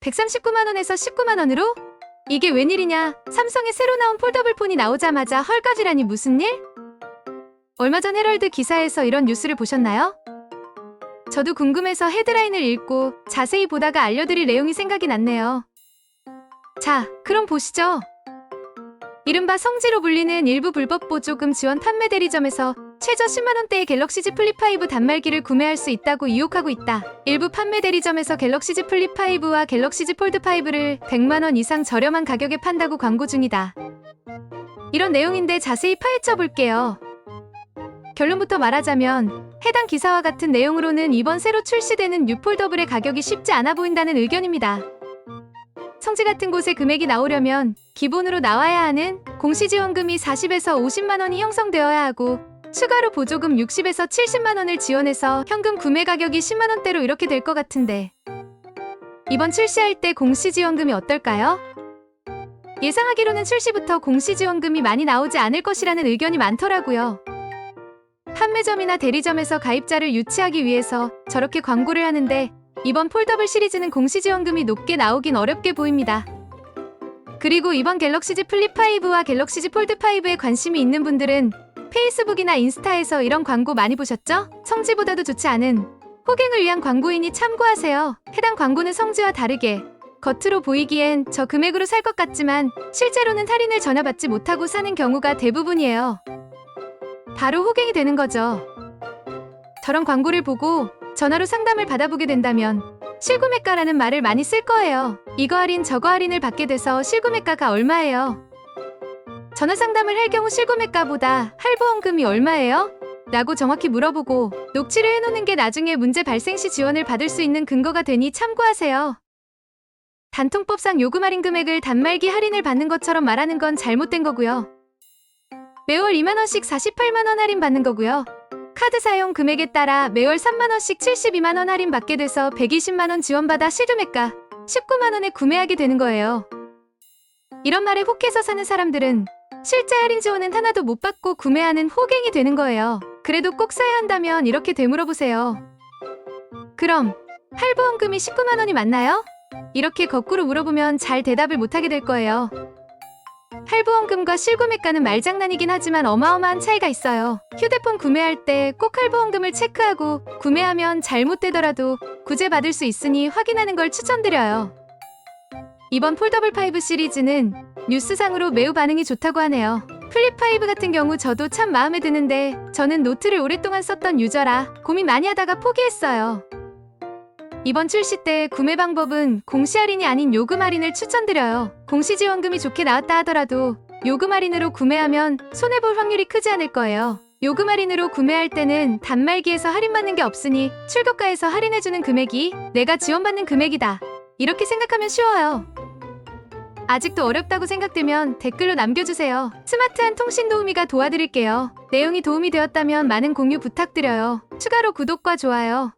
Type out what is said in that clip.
139만원에서 19만원으로? 이게 웬일이냐? 삼성에 새로 나온 폴더블 폰이 나오자마자 헐값이라니 무슨 일? 얼마 전 헤럴드 기사에서 이런 뉴스를 보셨나요? 저도 궁금해서 헤드라인을 읽고 자세히 보다가 알려드릴 내용이 생각이 났네요. 자, 그럼 보시죠. 이른바 성지로 불리는 일부 불법 보조금 지원 판매 대리점에서 최저 10만원대의 갤럭시 Z 플립5 단말기를 구매할 수 있다고 유혹하고 있다. 일부 판매 대리점에서 갤럭시 Z 플립5와 갤럭시 Z 폴드5를 100만원 이상 저렴한 가격에 판다고 광고 중이다. 이런 내용인데 자세히 파헤쳐 볼게요. 결론부터 말하자면 해당 기사와 같은 내용으로는 이번 새로 출시되는 뉴 폴더블의 가격이 쉽지 않아 보인다는 의견입니다. 성지 같은 곳에 금액이 나오려면 기본으로 나와야 하는 공시지원금이 40에서 50만원이 형성되어야 하고 추가로 보조금 60에서 70만원을 지원해서 현금 구매 가격이 10만원대로 이렇게 될 것 같은데 이번 출시할 때 공시지원금이 어떨까요? 예상하기로는 출시부터 공시지원금이 많이 나오지 않을 것이라는 의견이 많더라고요. 판매점이나 대리점에서 가입자를 유치하기 위해서 저렇게 광고를 하는데 이번 폴더블 시리즈는 공시지원금이 높게 나오긴 어렵게 보입니다. 그리고 이번 갤럭시 Z 플립5와 갤럭시 Z 폴드5에 관심이 있는 분들은 페이스북이나 인스타에서 이런 광고 많이 보셨죠? 성지보다도 좋지 않은 호갱을 위한 광고이니 참고하세요. 해당 광고는 성지와 다르게 겉으로 보이기엔 저 금액으로 살 것 같지만 실제로는 할인을 전혀 받지 못하고 사는 경우가 대부분이에요. 바로 호갱이 되는 거죠. 저런 광고를 보고 전화로 상담을 받아보게 된다면 실구매가라는 말을 많이 쓸 거예요. 이거 할인 저거 할인을 받게 돼서 실구매가가 얼마예요? 전화 상담을 할 경우 실구매가보다 할부원금이 얼마예요? 라고 정확히 물어보고 녹취를 해놓는 게 나중에 문제 발생 시 지원을 받을 수 있는 근거가 되니 참고하세요. 단통법상 요금 할인 금액을 단말기 할인을 받는 것처럼 말하는 건 잘못된 거고요. 매월 2만원씩 48만원 할인 받는 거고요. 카드 사용 금액에 따라 매월 3만원씩 72만원 할인 받게 돼서 120만원 지원받아 실구매가 19만원에 구매하게 되는 거예요. 이런 말에 혹해서 사는 사람들은 실제 할인 지원은 하나도 못 받고 구매하는 호갱이 되는 거예요. 그래도 꼭 사야 한다면 이렇게 되물어보세요. 그럼 할부원금이 19만원이 맞나요? 이렇게 거꾸로 물어보면 잘 대답을 못하게 될 거예요. 할부원금과 실구매가는 말장난이긴 하지만 어마어마한 차이가 있어요. 휴대폰 구매할 때 꼭 할부원금을 체크하고 구매하면 잘못되더라도 구제받을 수 있으니 확인하는 걸 추천드려요. 이번 폴더블5 시리즈는 뉴스상으로 매우 반응이 좋다고 하네요. 플립5 같은 경우 저도 참 마음에 드는데 저는 노트를 오랫동안 썼던 유저라 고민 많이 하다가 포기했어요. 이번 출시 때 구매 방법은 공시 할인이 아닌 요금 할인을 추천드려요. 공시 지원금이 좋게 나왔다 하더라도 요금 할인으로 구매하면 손해볼 확률이 크지 않을 거예요. 요금 할인으로 구매할 때는 단말기에서 할인받는 게 없으니 출고가에서 할인해주는 금액이 내가 지원받는 금액이다. 이렇게 생각하면 쉬워요. 아직도 어렵다고 생각되면 댓글로 남겨주세요. 스마트한 통신 도우미가 도와드릴게요. 내용이 도움이 되었다면 많은 공유 부탁드려요. 추가로 구독과 좋아요,